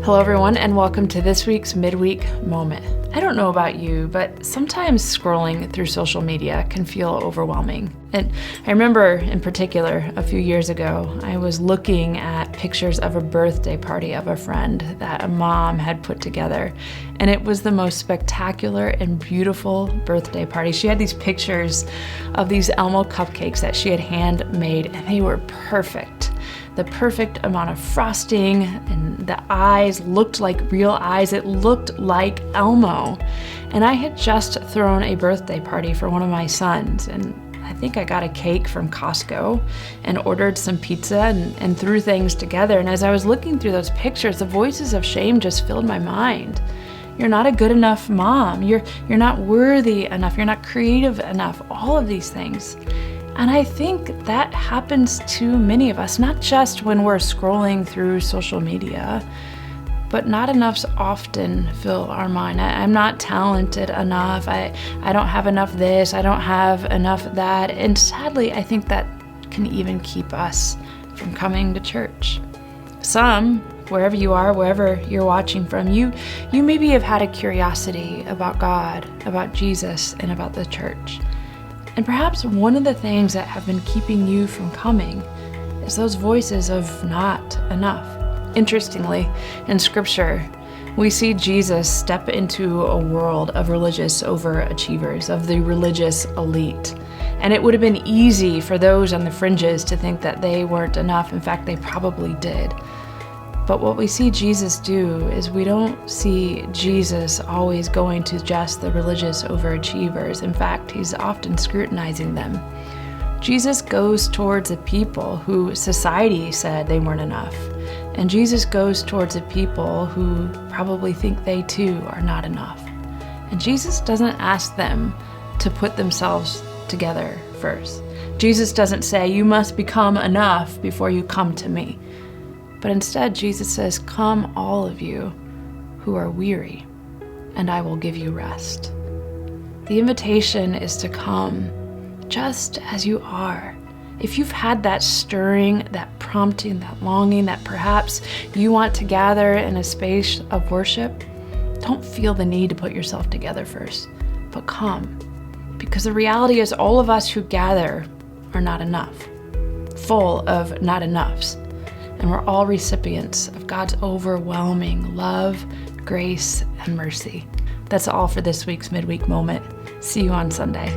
Hello, everyone, and welcome to this week's Midweek Moment. I don't know about you, but sometimes scrolling through social media can feel overwhelming. And I remember in particular, a few years ago, I was looking at pictures of a birthday party of a friend that a mom had put together. And it was the most spectacular and beautiful birthday party. She had these pictures of these Elmo cupcakes that she had handmade, and they were perfect. The perfect amount of frosting, and the eyes looked like real eyes. It looked like Elmo. And I had just thrown a birthday party for one of my sons, and I think I got a cake from Costco and ordered some pizza and threw things together. And as I was looking through those pictures, the voices of shame just filled my mind. You're not a good enough mom. You're not worthy enough. You're not creative enough. All of these things. And I think that happens to many of us, not just when we're scrolling through social media, but not enough's often fill our mind. I'm not talented enough. I don't have enough this. I don't have enough that. And sadly, I think that can even keep us from coming to church. Some, wherever you are, wherever you're watching from, you maybe have had a curiosity about God, about Jesus, and about the church. And perhaps one of the things that have been keeping you from coming is those voices of not enough. Interestingly, in Scripture, we see Jesus step into a world of religious overachievers, of the religious elite. And it would have been easy for those on the fringes to think that they weren't enough. In fact, they probably did. But what we see Jesus do is we don't see Jesus always going to just the religious overachievers. In fact, he's often scrutinizing them. Jesus goes towards a people who society said they weren't enough. And Jesus goes towards a people who probably think they too are not enough. And Jesus doesn't ask them to put themselves together first. Jesus doesn't say, you must become enough before you come to me. But instead, Jesus says, come all of you who are weary, and I will give you rest. The invitation is to come just as you are. If you've had that stirring, that prompting, that longing that perhaps you want to gather in a space of worship, don't feel the need to put yourself together first, but come. Because the reality is all of us who gather are not enough, full of not enoughs. And we're all recipients of God's overwhelming love, grace, and mercy. That's all for this week's Midweek Moment. See you on Sunday.